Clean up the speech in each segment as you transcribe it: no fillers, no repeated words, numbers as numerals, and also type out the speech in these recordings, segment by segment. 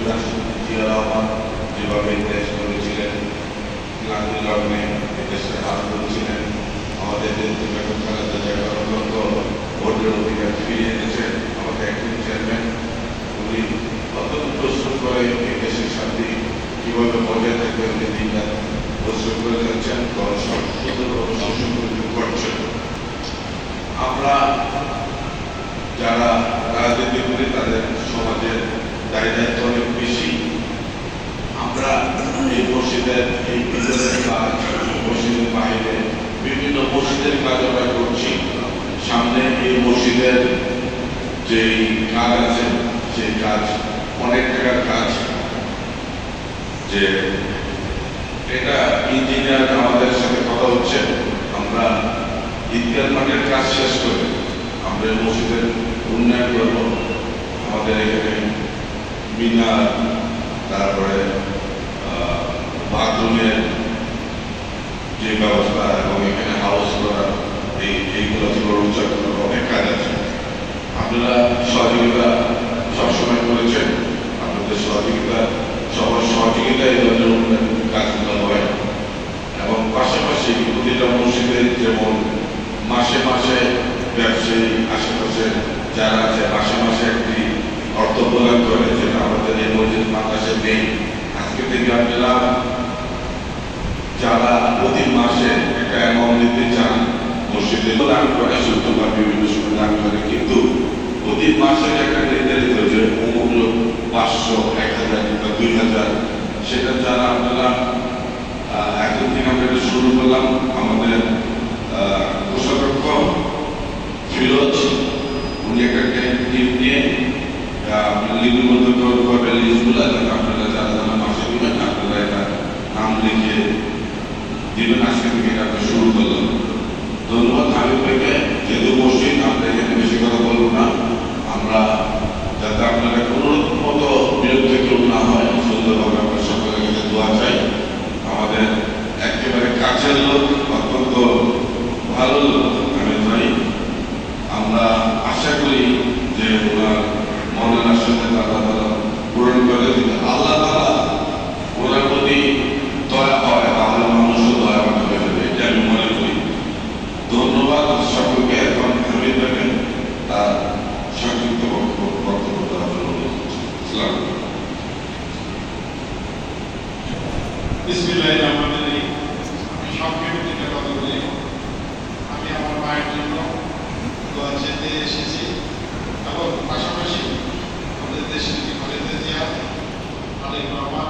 রাষ্ট্রপতি জিয়া রহমান যেভাবে দেশ করেছিলেন, ক্লান্তি লগ্নে দেশে কাজ করেছিলেন, আমাদের দেশে বেগম খালেদা জিয়া গণতন্ত্র ভোটের অধিকার ফিরিয়ে এনেছেন। আমাদের একজন চেয়ারম্যান উনি অত্যন্ত পরিশ্রম করে এই দেশের শান্তি কীভাবে বজায় থাকবে উনি দিনরাত পরিশ্রম করে যাচ্ছেন, সুন্দরভাবে সুসংগঠিত করছেন। আমরা যারা রাজনীতি করি তাদের সমাজের দায়িত্ব অনেক বেশি। আমরা এই মসজিদের এই ভিতরের কাজ, মসজিদের বাইরে বিভিন্ন মসজিদের কাজ আমরা করছি। সামনে এই মসজিদের যে কাজ আছে সেই কাজ অনেক টাকার কাজ, যে এটা ইঞ্জিনিয়ার আমাদের সাথে কথা হচ্ছে। আমরা ঈদগাহ মাঠের কাজ শেষ করে আমরা মসজিদের উন্নয়ন করব। আমাদের এখানে মিনার, তারপরে বাথরুমের যে ব্যবস্থা এবং এখানে হাউস করা, এইগুলো উচ্চার করার অনেক কাজ আছে। আপনারা সহযোগিতা সবসময় করেছেন, আপনাদের সহযোগিতা সবার সহযোগিতা এই ধরনের উন্নয়ন কাজগুলো হয়। এবং পাশাপাশি প্রতিটা মসজিদে যেমন মাসে মাসে ব্যবসায়ী আশেপাশে যারা আছে মাসে মাসে একটি অর্থ প্রদান করে, যেটা আমাদের এই মসজিদ মাদ্রাসা নেই। আজকে থেকে আপনারা যারা প্রতি মাসে একটা অ্যামাউন্ট দিতে চান মসজিদে দান করে, শুক্রবার বিভিন্ন সময় দান করে, কিন্তু প্রতি মাসে একটা নির্ধারিত যে অমুক 500, 1000 কিংবা 2000, সেটা যারা আপনারা এখন থেকে আমরা এটা শুরু করলাম। আমাদের কোষাধ্যক্ষ ফিরোজ উনি একটা টিম নিয়ে লিপিবদ্ধ করবেন লিস্টগুলো, আপনারা যারা যারা মাসে দিবেন আপনারা এটা নাম লিখে দিবেন। আজকে থেকে এটা আমরা শুরু করলাম। ধন্যবাদ হাবিব ভাইকে। যেহেতু মসজিদ আমরা এখানে বেশি কথা বলবো না, আমরা যাতে আপনারা কোনো মতো বিরক্ত কেউ না হয়, সুন্দরভাবে আমরা সকলের কাছে দোয়া চাই। আমাদের একেবারে কাছের লোক, অত্যন্ত ভালো লোক হামিদ ভাই। আমরা আশা করি যে ওনার মনের আশাতে তারা পূরণ করে দিতে আল্লাহ তাআলা ওনার প্রতি দয়া হয়, তাহলে মানুষও দয়াবান হয়ে যাবে, এটা আমি মনে করি। ধন্যবাদ সকলকে। এখন হামিদ ভাইকে তার সংক্ষিপ্ত বক্তব্য দেওয়ার জন্য ইসলাম। বিসমিল্লাহির রহমানির রহিম। আমি সংক্ষেপে দুটো কথা বলি। আমি আমার মায়ের জন্য দোয়া চেতে এসেছি এবং পাশাপাশি আমাদের দেশের যে খালেদা জিয়া, তারেক রহমান,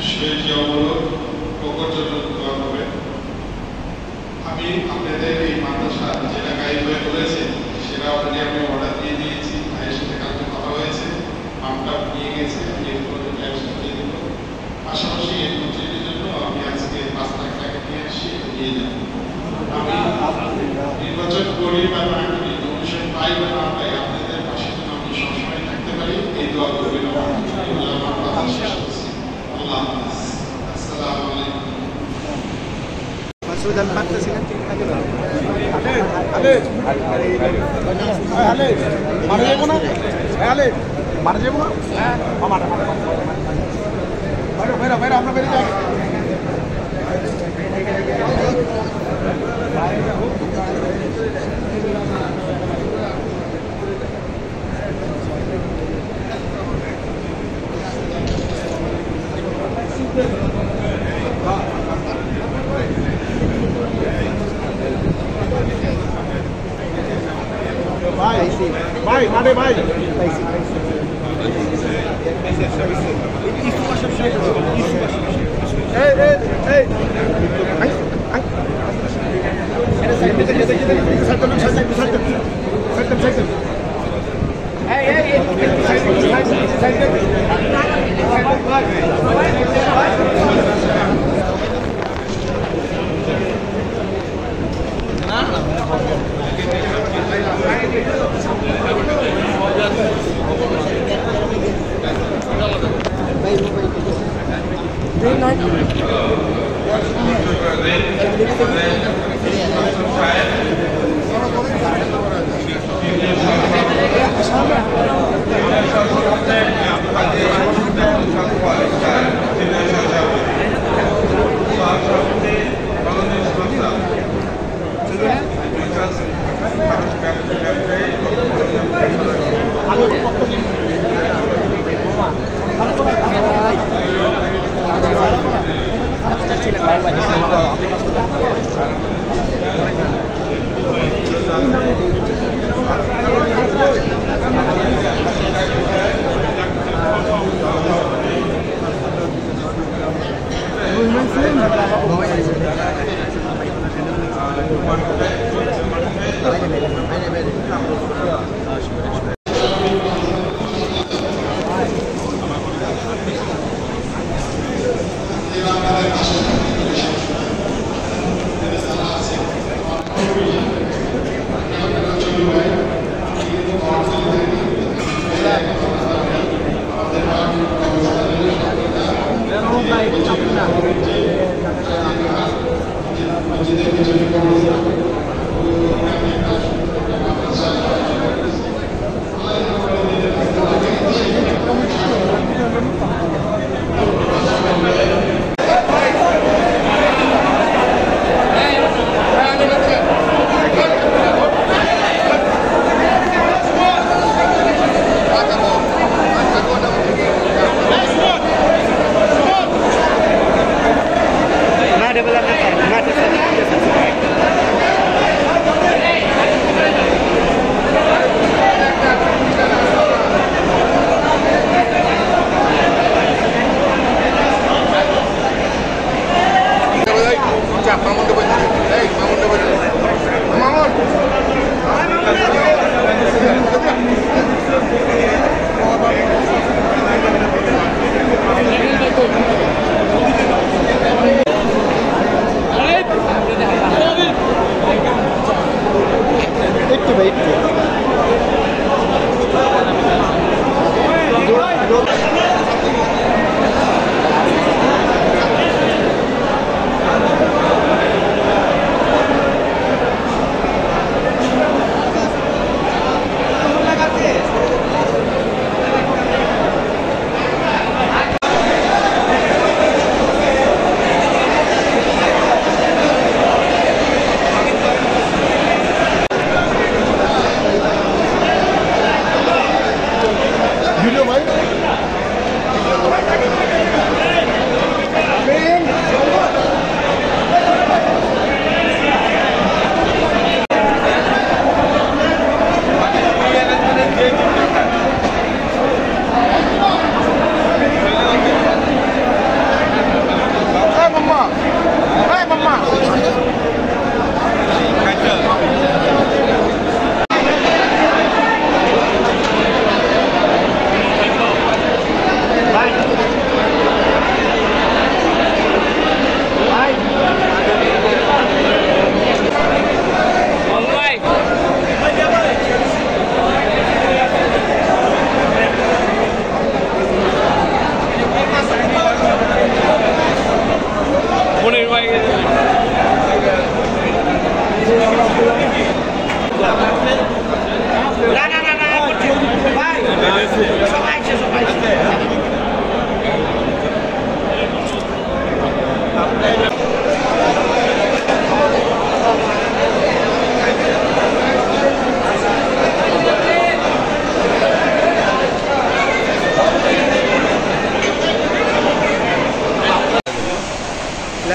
শহীদ জিয়া অমর ওর জন্য দোয়া করবে। আমি আপনাদের এই মাদ্রাসা যেটা গাইড হয়ে বলেছে সেটা অলরেডি আমি অর্ডার দিয়ে দিয়েছি। ভাইয়ের সাথে কালকে কথা হয়েছে, আমটা নিয়ে গেছে, আমি এরপর একসাথে দিয়ে দেবো। পাশাপাশি এই মসজিদের জন্য আমি আজকে 5 লাখ টাকা নিয়ে আসি, নিয়ে যাব। আমি নির্বাচন করি বা না করি, কমিশন পাই বা না পাই, আপনাদের পাশে যেন আমি সবসময় থাকতে পারি এই দোয়া করবেন। আমার কথা শেষ করছি। আল্লাহ হাফেজ। আসসালামু আলাইকুম। Masud al-Fatah sila. Mana je muna? Ale. Mana je muna? Mana. Baru আমরা বেরিয়ে যাই। ভাই মানে ভাই Gracias.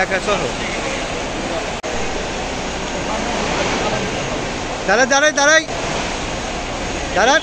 এলাকা সহ দাঁড়ান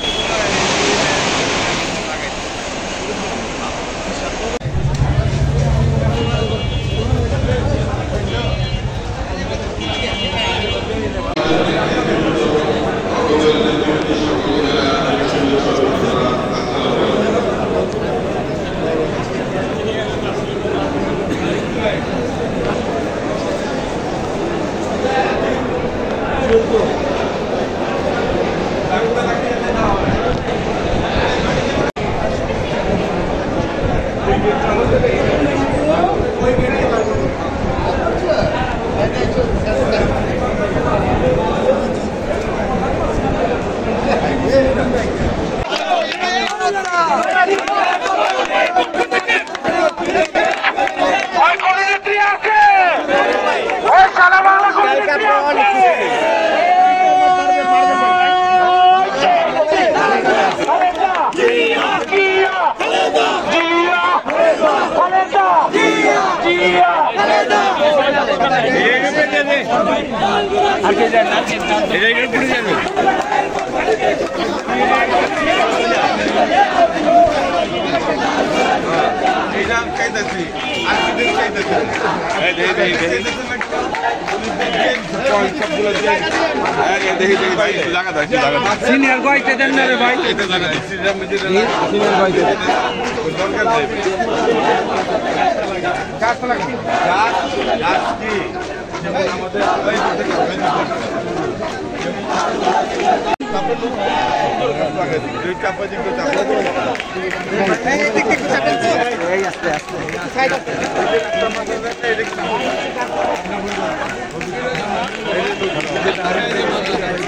সিনিয়র কয়টা দেন না রে ভাই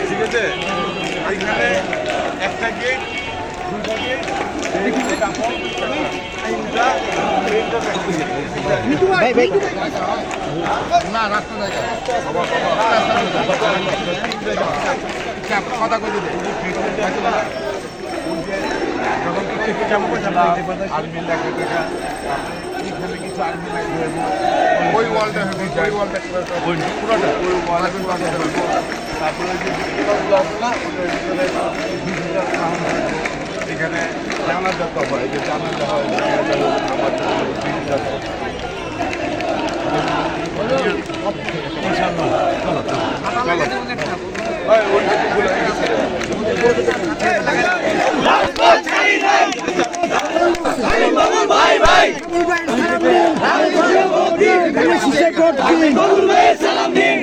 ঠিক আছে এখানে একটা গেট দুইটা গেট না রাস্তা জায়গা কথা কই দিবে আর্মি লাগবে টাকা এখানে কিছু আর্মি লাগবে ওই ওয়ালটা হবে ওই ওয়ালটা পুরোটা ওই ওয়াল তারপরে যে এখানে জানা যত হয় যে জানা হয় ভাই ভাই সালাম দিন